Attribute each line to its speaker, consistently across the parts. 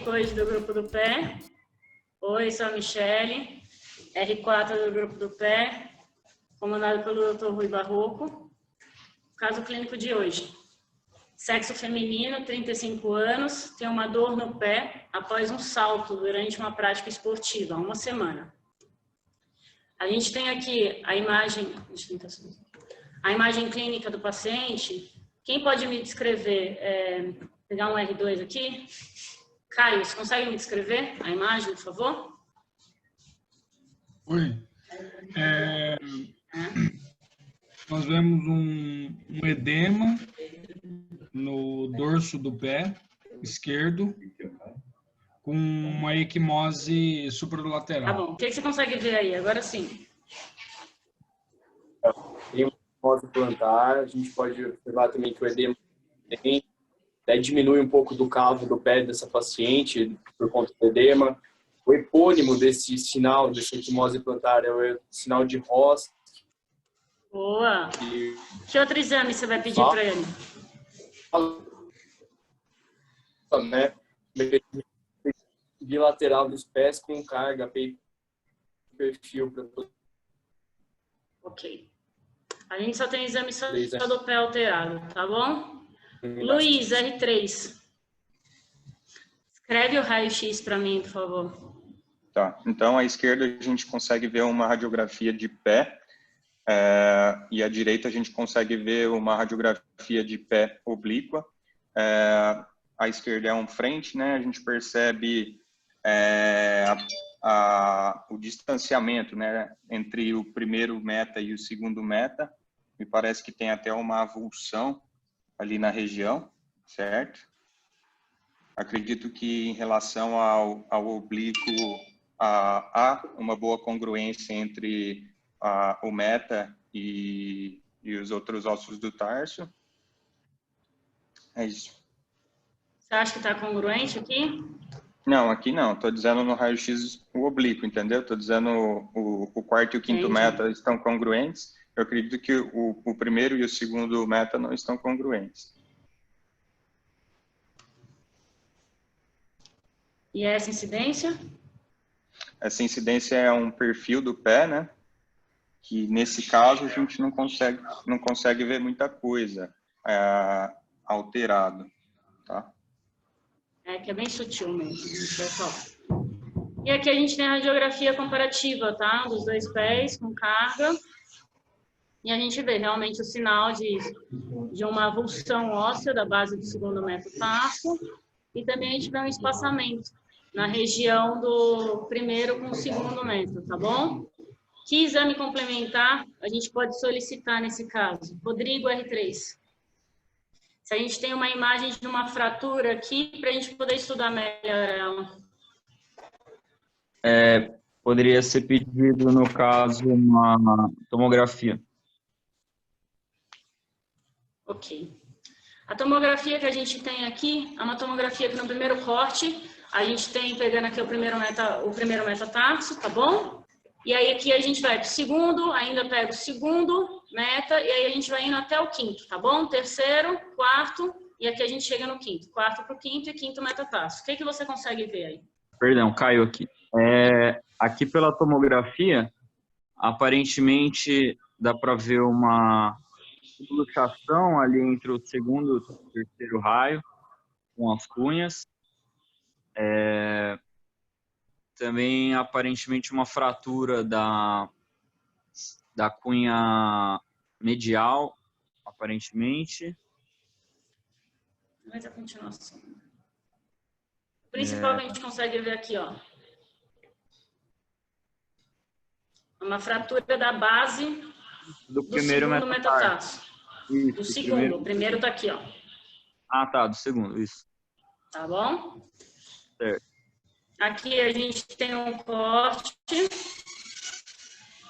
Speaker 1: 5 hoje do grupo do pé. Oi, sou a Michele, R4 do grupo do pé, comandado pelo Dr. Rui Barroco. Caso clínico de hoje. Sexo feminino, 35 anos, tem uma dor no pé após um salto durante uma prática esportiva, 1 semana. A gente tem aqui a imagem clínica do paciente. Quem pode me descrever? Pegar um R2 aqui. Caio, você consegue me descrever a imagem, por favor?
Speaker 2: Oi. Nós vemos um edema no dorso do pé esquerdo com uma equimose supralateral.
Speaker 1: Tá bom. O que você consegue ver aí? Agora sim.
Speaker 3: Tem uma equimose plantar. A gente pode observar também que o edema até diminui um pouco do cavo do pé dessa paciente por conta do edema. O epônimo desse sinal, dessa equimose plantar, é o sinal de Ross.
Speaker 1: Boa. Que outro exame você vai pedir para ele?
Speaker 3: Né? Bilateral dos pés com carga, perfil.
Speaker 1: Ok. A gente só tem exame só do pé alterado, tá bom? Luiz, R3. Escreve o raio-x para mim, por favor.
Speaker 4: Tá. Então, à esquerda a gente consegue ver uma radiografia de pé. E à direita a gente consegue ver uma radiografia de pé oblíqua. À esquerda é um frente, né? A gente percebe o distanciamento, né, entre o primeiro meta e o segundo meta. Me parece que tem até uma avulsão ali na região, certo? Acredito que em relação ao oblíquo há uma boa congruência entre o meta e os outros ossos do tarso. É isso.
Speaker 1: Você acha que está congruente aqui?
Speaker 4: Não, aqui não. Estou dizendo no raio-x o oblíquo, entendeu? Estou dizendo o quarto e o quinto meta estão congruentes. Eu acredito que o primeiro e o segundo meta não estão congruentes.
Speaker 1: E essa incidência?
Speaker 4: Essa incidência é um perfil do pé, né? Que nesse caso a gente não consegue ver muita coisa alterado, tá?
Speaker 1: Que é bem sutil mesmo, pessoal. E aqui a gente tem a radiografia comparativa, tá? Dos dois pés com carga. E a gente vê realmente o sinal de uma avulsão óssea da base do segundo metatarso. E também a gente vê um espaçamento na região do primeiro com o segundo metro, tá bom? Que exame complementar a gente pode solicitar nesse caso? Rodrigo, R3. Se a gente tem uma imagem de uma fratura aqui, para a gente poder estudar melhor ela.
Speaker 5: Poderia ser pedido, no caso, uma tomografia. Ok.
Speaker 1: A tomografia que a gente tem aqui é uma tomografia que no primeiro corte, a gente tem, pegando aqui o primeiro metatarso, tá bom? E aí aqui a gente vai para o segundo, ainda pega o segundo meta, e aí a gente vai indo até o quinto, tá bom? Terceiro, quarto, e aqui a gente chega no quinto. Quarto para o quinto e quinto metatarso. O que você consegue ver aí?
Speaker 5: Perdão, caiu aqui. Aqui pela tomografia, aparentemente dá para ver uma luxação ali entre o segundo e o terceiro raio, com as cunhas. Também, aparentemente, uma fratura da cunha medial, aparentemente.
Speaker 1: Mas a continuação. O principal que a gente consegue ver aqui, ó. Uma fratura da base do primeiro metatarso. Do segundo. O primeiro tá aqui, ó.
Speaker 5: Ah, tá, do segundo, isso.
Speaker 1: Tá bom?
Speaker 5: Certo.
Speaker 1: Aqui a gente tem um corte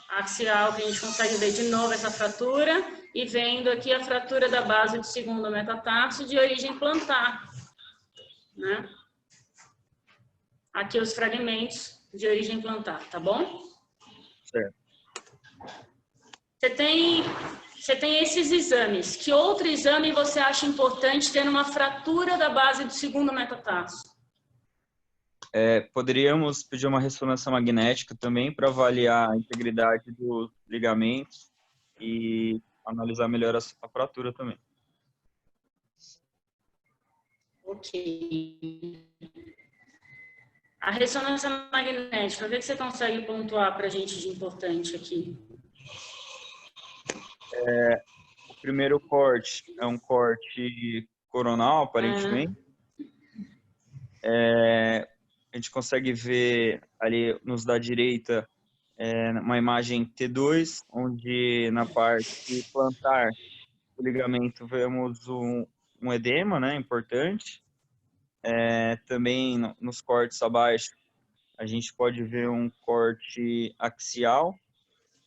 Speaker 1: axial que a gente consegue ver de novo essa fratura e vendo aqui a fratura da base do segundo metatarso de origem plantar, né? Aqui os fragmentos de origem plantar, tá bom?
Speaker 5: Certo.
Speaker 1: Você tem esses exames. Que outro exame você acha importante ter numa fratura da base do segundo metatarso?
Speaker 5: Poderíamos pedir uma ressonância magnética também para avaliar a integridade dos ligamentos e analisar melhor a fratura também.
Speaker 1: Ok. A ressonância magnética, o que você consegue pontuar para a gente de importante aqui?
Speaker 5: O primeiro corte é um corte coronal, aparentemente. A gente consegue ver ali nos da direita uma imagem T2, onde na parte plantar do ligamento vemos um edema, né, importante. Também nos cortes abaixo a gente pode ver um corte axial,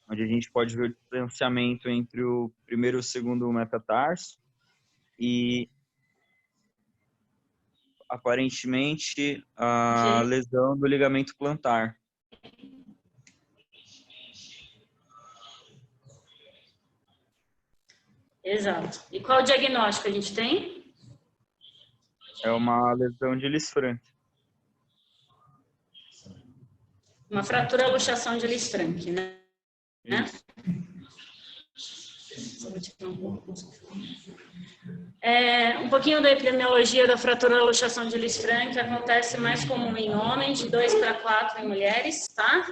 Speaker 5: onde a gente pode ver o distanciamento entre o primeiro e o segundo metatarso e aparentemente a lesão do ligamento plantar.
Speaker 1: Exato. E qual o diagnóstico a gente tem?
Speaker 5: É uma lesão de Lisfranc.
Speaker 1: Uma fratura luxação de Lisfranc, né? Um pouquinho da epidemiologia da fratura luxação de Lisfranc acontece mais comum em homens, de 2 para 4 em mulheres, tá?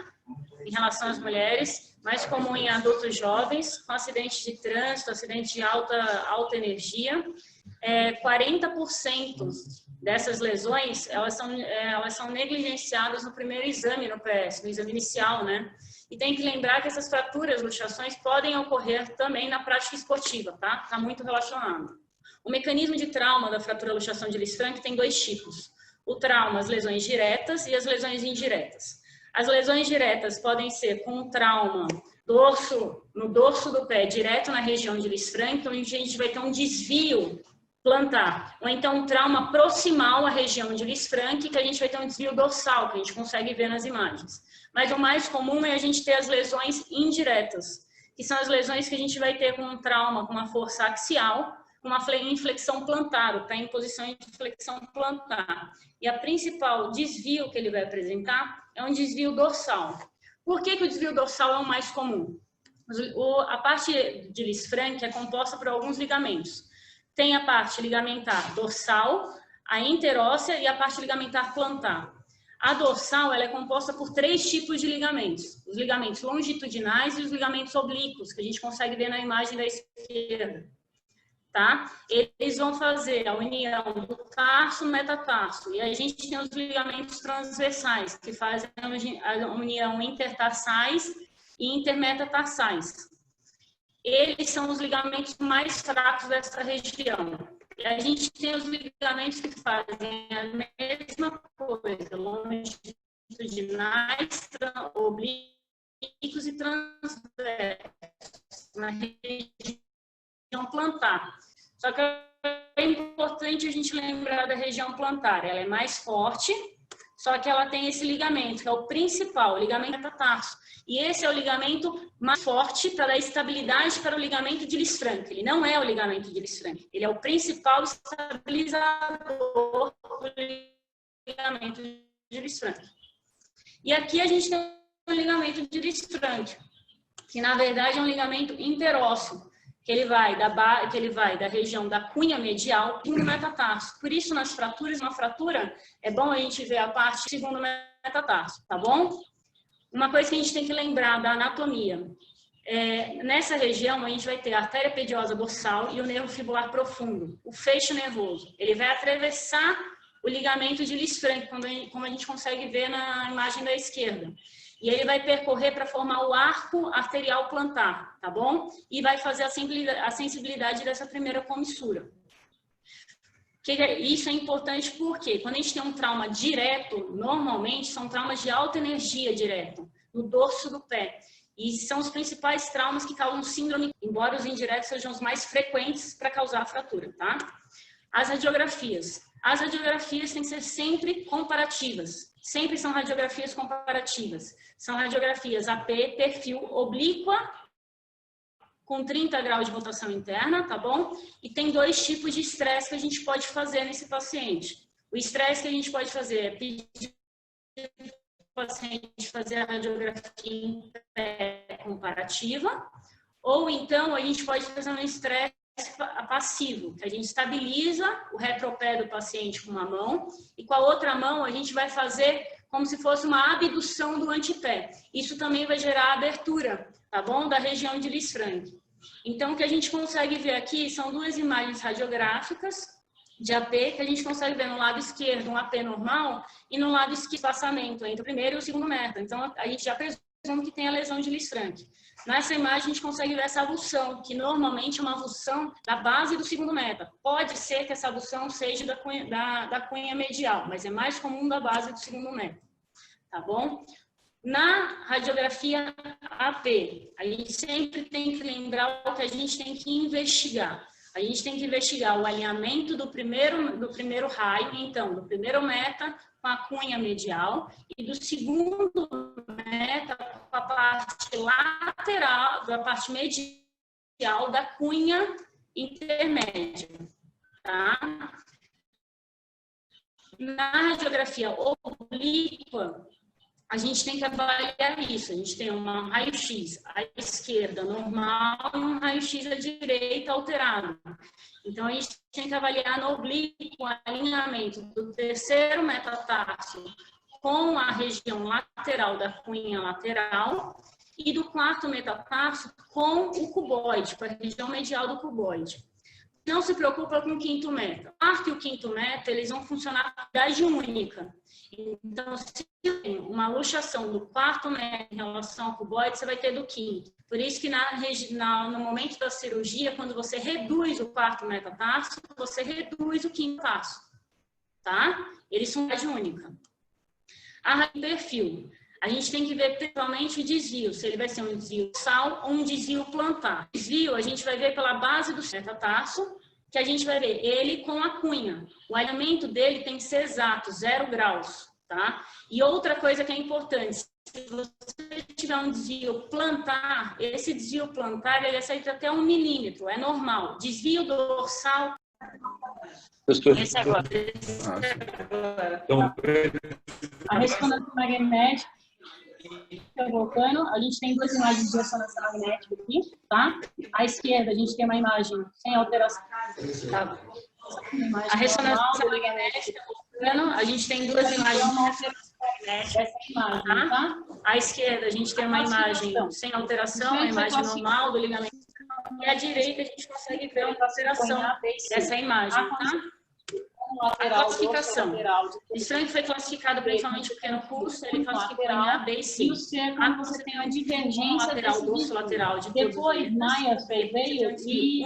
Speaker 1: Em relação às mulheres, mais comum em adultos jovens, com acidentes de trânsito, acidentes de alta energia. 40% dessas lesões, elas são negligenciadas no primeiro exame no PS, no exame inicial, né? E tem que lembrar que essas fraturas, luxações, podem ocorrer também na prática esportiva, tá? Está muito relacionado. O mecanismo de trauma da fratura luxação de Lisfranc tem 2 tipos. O trauma, as lesões diretas e as lesões indiretas. As lesões diretas podem ser com um trauma no dorso do pé, direto na região de Lisfranc, onde a gente vai ter um desvio plantar. Ou então um trauma proximal à região de Lisfranc, que a gente vai ter um desvio dorsal, que a gente consegue ver nas imagens. Mas o mais comum é a gente ter as lesões indiretas, que são as lesões que a gente vai ter com um trauma, com uma força axial, com uma inflexão plantar, o pé em posição de flexão plantar. E a principal desvio que ele vai apresentar é um desvio dorsal. Por que o desvio dorsal é o mais comum? A parte de Lisfranc é composta por alguns ligamentos. Tem a parte ligamentar dorsal, a interóssea e a parte ligamentar plantar. A dorsal ela é composta por 3 tipos de ligamentos. Os ligamentos longitudinais e os ligamentos oblíquos, que a gente consegue ver na imagem da esquerda. Tá? Eles vão fazer a união do tarso e metatarso. E a gente tem os ligamentos transversais, que fazem a união intertarsais e intermetatarsais. Eles são os ligamentos mais fracos dessa região. E a gente tem os ligamentos que fazem a mesma coisa, longitudinais, oblíquos e transversos, na região plantar. Só que é importante a gente lembrar da região plantar. Ela é mais forte, só que ela tem esse ligamento, que é o principal, o ligamento metatarso. E esse é o ligamento mais forte para dar estabilidade para o ligamento de Lisfranc. Ele não é o ligamento de Lisfranc, ele é o principal estabilizador do ligamento de Lisfranc. E aqui a gente tem um ligamento de Lisfranc, que na verdade é um ligamento interósseo, que ele vai da região da cunha medial para o metatarso. Por isso, nas fraturas, uma fratura, é bom a gente ver a parte do segundo metatarso, tá bom? Uma coisa que a gente tem que lembrar da anatomia. Nessa região, a gente vai ter a artéria pediosa dorsal e o nervo fibular profundo, o feixe nervoso. Ele vai atravessar o ligamento de Lisfranc, como a gente consegue ver na imagem da esquerda. E ele vai percorrer para formar o arco arterial plantar, tá bom? E vai fazer a sensibilidade dessa primeira comissura. Isso é importante porque quando a gente tem um trauma direto, normalmente são traumas de alta energia direto, no dorso do pé. E são os principais traumas que causam síndrome, embora os indiretos sejam os mais frequentes para causar a fratura, tá? As radiografias. As radiografias têm que ser sempre comparativas. Sempre são radiografias comparativas. São radiografias AP, perfil oblíqua, com 30 graus de rotação interna, tá bom? E tem 2 tipos de estresse que a gente pode fazer nesse paciente. O estresse que a gente pode fazer é pedir o paciente fazer a radiografia em pé comparativa, ou então a gente pode fazer um estresse passivo, que a gente estabiliza o retropé do paciente com uma mão e com a outra mão a gente vai fazer como se fosse uma abdução do antepé. Isso também vai gerar abertura, tá bom? Da região de Lisfranc. Então, o que a gente consegue ver aqui são duas imagens radiográficas de AP, que a gente consegue ver no lado esquerdo um AP normal e no lado esquerdo espaçamento entre o primeiro e o segundo metro. Então, a gente já presume que tem a lesão de Lisfranc. Nessa imagem, a gente consegue ver essa avulsão, que normalmente é uma avulsão da base do segundo metro. Pode ser que essa avulsão seja da cunha medial, mas é mais comum da base do segundo metro. Tá bom? Na radiografia AP, a gente sempre tem que lembrar o que a gente tem que investigar. A gente tem que investigar o alinhamento do primeiro raio, então, do primeiro meta com a cunha medial e do segundo meta com a parte lateral, da parte medial da cunha intermédia, tá? Na radiografia oblíqua, a gente tem que avaliar isso. A gente tem um raio-x à esquerda normal e um raio-x à direita alterado. Então, a gente tem que avaliar no oblíquo o alinhamento do terceiro metatarso com a região lateral da cunha lateral e do quarto metatarso com o cuboide, com a região medial do cuboide. Não se preocupa com o quinto meta. O quarto e o quinto meta, eles vão funcionar com idade única. Então, se tem uma luxação do quarto meta em relação ao cuboide, você vai ter do quinto. Por isso que no momento da cirurgia, quando você reduz o quarto metatarso, você reduz o quinto tarso, tá? Eles são idade única. A perfil. A gente tem que ver principalmente o desvio, se ele vai ser um desvio dorsal ou um desvio plantar. Desvio, a gente vai ver pela base do metatarso, que a gente vai ver ele com a cunha. O alinhamento dele tem que ser exato, 0 graus, tá? E outra coisa que é importante, se você tiver um desvio plantar, esse desvio plantar, ele aceita até 1 milímetro, é normal. Desvio dorsal... Esse agora. A ressonância magnética, voltando, a gente tem duas imagens de ressonância magnética aqui, tá? À esquerda, a gente tem uma imagem sem alteração. Tá? A ressonância magnética, voltando, a gente tem duas imagens essa imagem, tá? À esquerda, a gente tem uma imagem sem alteração, uma imagem normal do ligamento. E à direita, a gente consegue ver uma alteração dessa imagem, tá? A classificação. O Lisfranc foi classificado principalmente porque no curso ele classificou em A, B e C. A você tem uma divergência lateral, dorso lateral de depois Maia veio e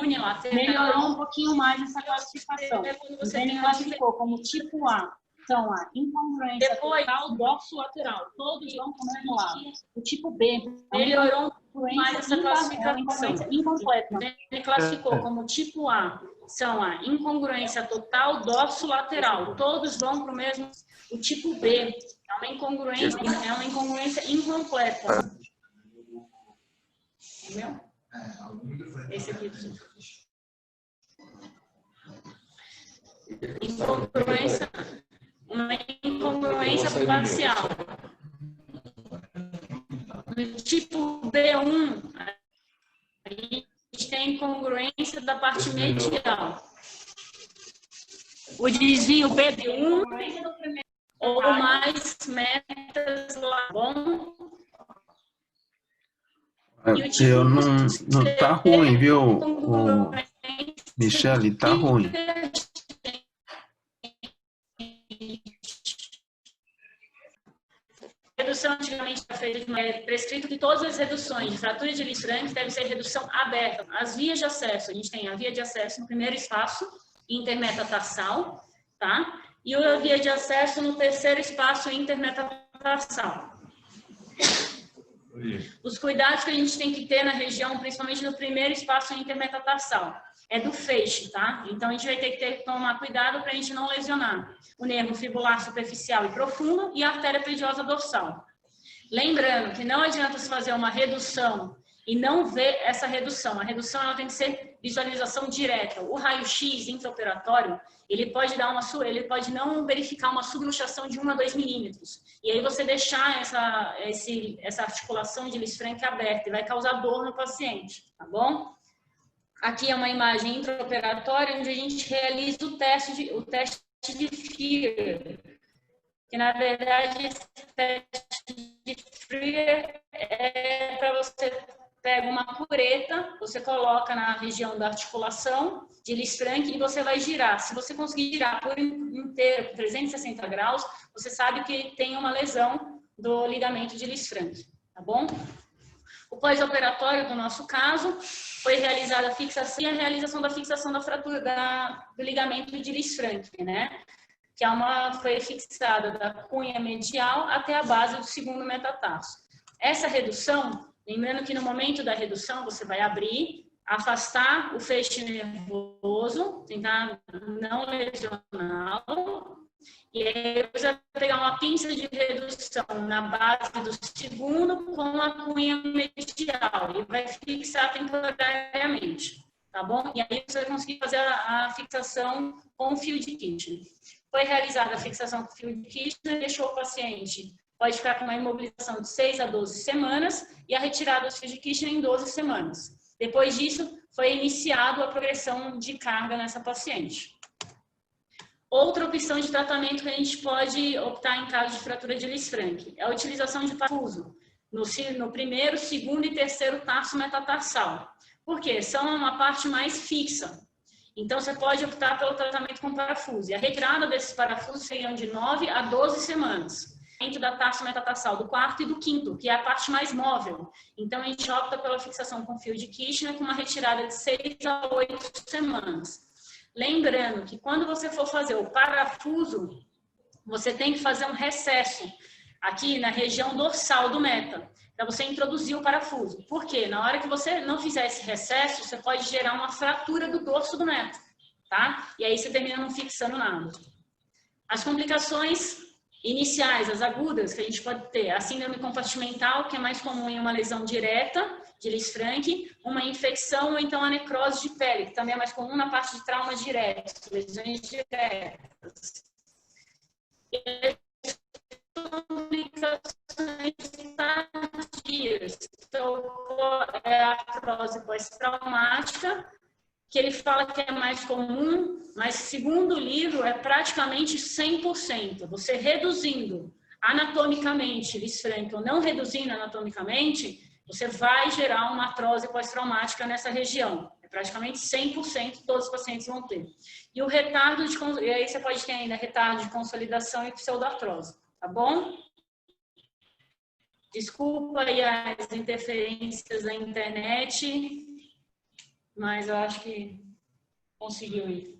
Speaker 1: melhorou um pouquinho mais essa classificação. Então ele classificou como tipo A. Então, a incongruência total dorso-lateral, todos vão para o mesmo lado. O tipo B melhorou mais essa classificação. Incompleta. Ele classificou como tipo A, são a incongruência total dorso-lateral, todos vão para o mesmo. O tipo B é uma incongruência incompleta. Entendeu? Esse aqui. Uma incongruência parcial. No tipo B1, a gente tem incongruência da parte medial. O desvio BB1 ou mais metas lá, bom?
Speaker 6: Eu não tá ruim, viu, o Michele? Tá ruim.
Speaker 1: Redução antigamente é prescrito que todas as reduções de fratura de Lisfranc devem ser redução aberta. As vias de acesso, a gente tem a via de acesso no primeiro espaço intermetatarsal, tá? E a via de acesso no terceiro espaço intermetatarsal. Os cuidados que a gente tem que ter na região, principalmente no primeiro espaço intermetatarsal, é do feixe, tá? Então, a gente vai ter que tomar cuidado para a gente não lesionar o nervo fibular superficial e profundo e a artéria pediosa dorsal. Lembrando que não adianta se fazer uma redução e não ver essa redução. A redução ela tem que ser visualização direta. O raio-x intraoperatório, ele pode não verificar uma subluxação de 1 a 2 milímetros. E aí você deixar essa articulação de Lisfranc aberta e vai causar dor no paciente, tá bom? Aqui é uma imagem intraoperatória onde a gente realiza o teste de FIR, que na verdade esse teste de FIR é para você pega uma cureta, você coloca na região da articulação de Lisfranc e você vai girar. Se você conseguir girar por inteiro, por 360 graus, você sabe que tem uma lesão do ligamento de Lisfranc, tá bom? O pós-operatório, do nosso caso, foi realizada a fixação e a realização da fixação da fratura do ligamento de Lisfranc, né? Que foi fixada da cunha medial até a base do segundo metatarso. Essa redução, lembrando que no momento da redução você vai abrir, afastar o feixe nervoso, tentar não lesioná-lo, e aí você vai pegar uma pinça de redução na base do segundo com a cunha medial e vai fixar temporariamente, tá bom? E aí você vai conseguir fazer a fixação com o fio de Kirchner. Foi realizada a fixação com o fio de Kirchner, deixou o paciente, pode ficar com uma imobilização de 6 a 12 semanas e a retirada do fio de Kirchner em 12 semanas. Depois disso, foi iniciado a progressão de carga nessa paciente. Outra opção de tratamento que a gente pode optar em caso de fratura de Lisfranc é a utilização de parafuso no primeiro, segundo e terceiro tarso metatarsal. Por quê? São uma parte mais fixa. Então, você pode optar pelo tratamento com parafuso. E a retirada desses parafusos seriam de 9 a 12 semanas. Dentro da tarso metatarsal do quarto e do quinto, que é a parte mais móvel. Então, a gente opta pela fixação com fio de Kirchner com uma retirada de 6 a 8 semanas. Lembrando que quando você for fazer o parafuso, você tem que fazer um recesso aqui na região dorsal do meta, para você introduzir o parafuso. Por quê? Na hora que você não fizer esse recesso, você pode gerar uma fratura do dorso do meta, tá? E aí você termina não fixando nada. As complicações iniciais, as agudas que a gente pode ter, a síndrome compartimental, que é mais comum em uma lesão direta de Lisfranc, uma infecção ou então a necrose de pele, que também é mais comum na parte de traumas diretos, lesões diretas. E as complicações tardias, então, é a artrose pós-traumática, que ele fala que é mais comum, mas segundo o livro é praticamente 100%. Você reduzindo anatomicamente Lisfranc ou não reduzindo anatomicamente, você vai gerar uma artrose pós-traumática nessa região. É praticamente 100% todos os pacientes vão ter. E o retardo e aí você pode ter ainda retardo de consolidação e pseudoartrose, tá bom? Desculpa aí as interferências da internet, mas eu acho que conseguiu ir.